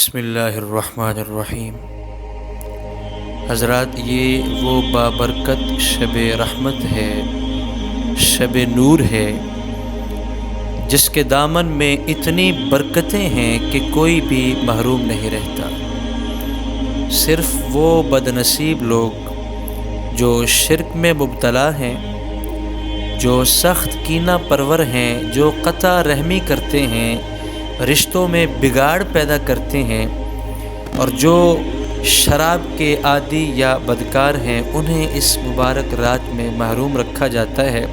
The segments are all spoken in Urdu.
بسم اللہ الرحمن الرحیم۔ حضرات، یہ وہ بابرکت شب رحمت ہے، شب نور ہے، جس کے دامن میں اتنی برکتیں ہیں کہ کوئی بھی محروم نہیں رہتا۔ صرف وہ بد نصیب لوگ جو شرک میں مبتلا ہیں، جو سخت کینہ پرور ہیں، جو قطع رحمی کرتے ہیں، رشتوں میں بگاڑ پیدا کرتے ہیں، اور جو شراب کے عادی یا بدکار ہیں، انہیں اس مبارک رات میں محروم رکھا جاتا ہے۔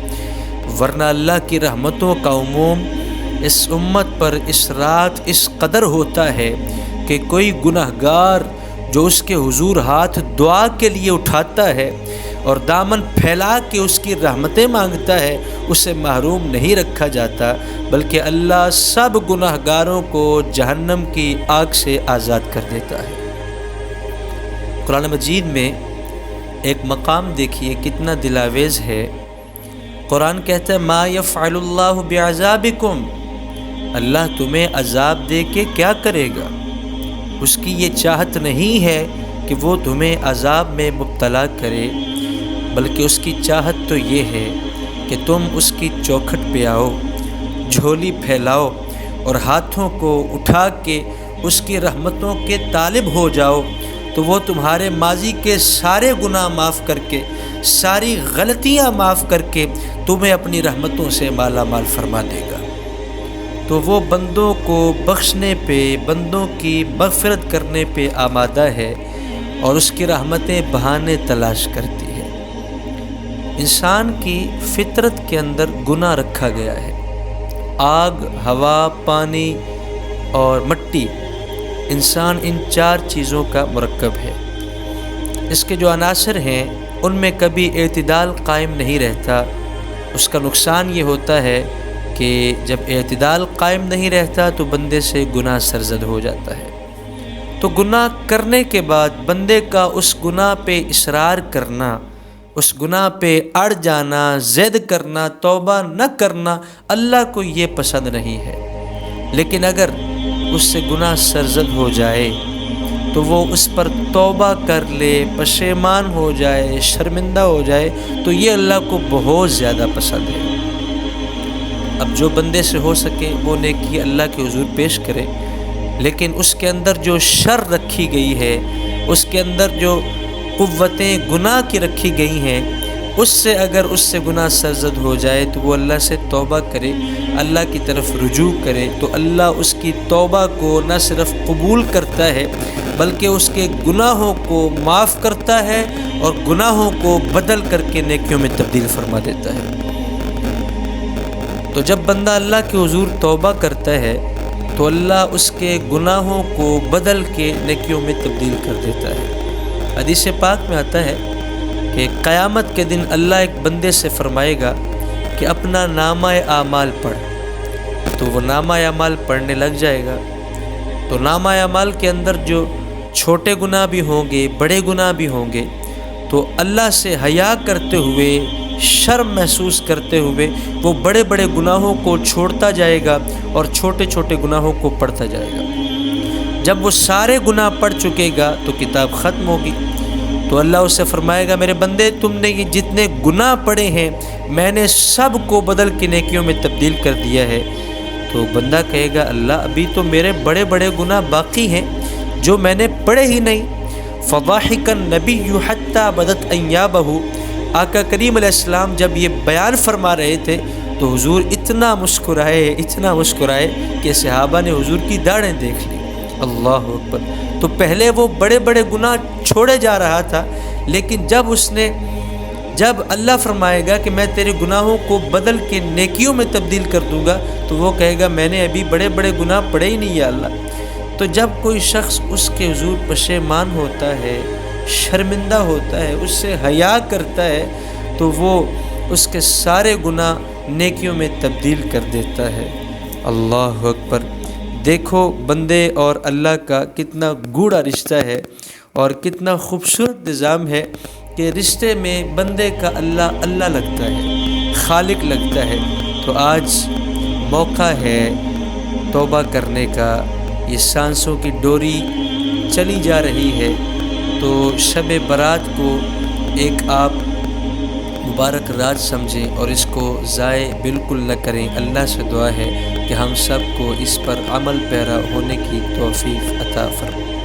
ورنہ اللہ کی رحمتوں کا عموم اس امت پر اس رات اس قدر ہوتا ہے کہ کوئی گناہ گار جو اس کے حضور ہاتھ دعا کے لیے اٹھاتا ہے اور دامن پھیلا کے اس کی رحمتیں مانگتا ہے، اسے محروم نہیں رکھا جاتا، بلکہ اللہ سب گناہ گاروں کو جہنم کی آگ سے آزاد کر دیتا ہے۔ قرآن مجید میں ایک مقام دیکھیے کتنا دلاویز ہے۔ قرآن کہتا ہے ما یفعل اللہ بعذابکم، اللہ تمہیں عذاب دے کے کیا کرے گا؟ اس کی یہ چاہت نہیں ہے کہ وہ تمہیں عذاب میں مبتلا کرے، بلکہ اس کی چاہت تو یہ ہے کہ تم اس کی چوکھٹ پہ آؤ، جھولی پھیلاؤ اور ہاتھوں کو اٹھا کے اس کی رحمتوں کے طالب ہو جاؤ، تو وہ تمہارے ماضی کے سارے گناہ معاف کر کے، ساری غلطیاں معاف کر کے تمہیں اپنی رحمتوں سے مالا مال فرما دے گا۔ تو وہ بندوں کو بخشنے پہ، بندوں کی مغفرت کرنے پہ آمادہ ہے اور اس کی رحمتیں بہانے تلاش کرتی ہے۔ انسان کی فطرت کے اندر گناہ رکھا گیا ہے۔ آگ، ہوا، پانی اور مٹی، انسان ان چار چیزوں کا مرکب ہے۔ اس کے جو عناصر ہیں ان میں کبھی اعتدال قائم نہیں رہتا۔ اس کا نقصان یہ ہوتا ہے کہ جب اعتدال قائم نہیں رہتا تو بندے سے گناہ سرزد ہو جاتا ہے۔ تو گناہ کرنے کے بعد بندے کا اس گناہ پہ اصرار کرنا، اس گناہ پہ اڑ جانا، زد کرنا، توبہ نہ کرنا، اللہ کو یہ پسند نہیں ہے۔ لیکن اگر اس سے گناہ سرزد ہو جائے تو وہ اس پر توبہ کر لے، پشیمان ہو جائے، شرمندہ ہو جائے، تو یہ اللہ کو بہت زیادہ پسند ہے۔ اب جو بندے سے ہو سکے وہ نیکی اللہ کے حضور پیش کرے، لیکن اس کے اندر جو شر رکھی گئی ہے، اس کے اندر جو قوتیں گناہ کی رکھی گئی ہیں، اس سے گناہ سرزد ہو جائے تو وہ اللہ سے توبہ کرے، اللہ کی طرف رجوع کرے، تو اللہ اس کی توبہ کو نہ صرف قبول کرتا ہے بلکہ اس کے گناہوں کو معاف کرتا ہے اور گناہوں کو بدل کر کے نیکیوں میں تبدیل فرما دیتا ہے۔ تو جب بندہ اللہ کے حضور توبہ کرتا ہے تو اللہ اس کے گناہوں کو بدل کے نیکیوں میں تبدیل کر دیتا ہے۔ حدیث پاک میں آتا ہے کہ قیامت کے دن اللہ ایک بندے سے فرمائے گا کہ اپنا نامہ اعمال پڑھ، تو وہ نامہ اعمال پڑھنے لگ جائے گا۔ تو نامہ اعمال کے اندر جو چھوٹے گناہ بھی ہوں گے، بڑے گناہ بھی ہوں گے، تو اللہ سے حیا کرتے ہوئے، شرم محسوس کرتے ہوئے وہ بڑے بڑے گناہوں کو چھوڑتا جائے گا اور چھوٹے چھوٹے گناہوں کو پڑھتا جائے گا۔ جب وہ سارے گناہ پڑھ چکے گا تو کتاب ختم ہوگی، تو اللہ اسے فرمائے گا میرے بندے، تم نے یہ جتنے گناہ پڑھے ہیں میں نے سب کو بدل کے نیکیوں میں تبدیل کر دیا ہے۔ تو بندہ کہے گا اللہ ابھی تو میرے بڑے بڑے گناہ باقی ہیں جو میں نے پڑھے ہی نہیں۔ فضاحک النبی حتی بدت انیابہ، آقا کریم علیہ السلام جب یہ بیان فرما رہے تھے تو حضور اتنا مسکرائے کہ صحابہ نے حضور کی داڑھیں دیکھ لی۔ اللہ اکبر۔ تو پہلے وہ بڑے بڑے گناہ چھوڑے جا رہا تھا، لیکن جب اللہ فرمائے گا کہ میں تیرے گناہوں کو بدل کے نیکیوں میں تبدیل کر دوں گا، تو وہ کہے گا میں نے ابھی بڑے بڑے گناہ پڑھے ہی نہیں یا اللہ۔ تو جب کوئی شخص اس کے حضور پشیمان ہوتا ہے، شرمندہ ہوتا ہے، اس سے حیا کرتا ہے، تو وہ اس کے سارے گناہ نیکیوں میں تبدیل کر دیتا ہے۔ اللہ اکبر۔ دیکھو بندے اور اللہ کا کتنا گوڑا رشتہ ہے اور کتنا خوبصورت نظام ہے کہ رشتے میں بندے کا اللہ لگتا ہے، خالق لگتا ہے۔ تو آج موقع ہے توبہ کرنے کا، یہ سانسوں کی ڈوری چلی جا رہی ہے، تو شب برات کو ایک آپ مبارک رات سمجھیں اور اس کو ضائع بالکل نہ کریں۔ اللہ سے دعا ہے کہ ہم سب کو اس پر عمل پیرا ہونے کی توفیق عطا فرمائے۔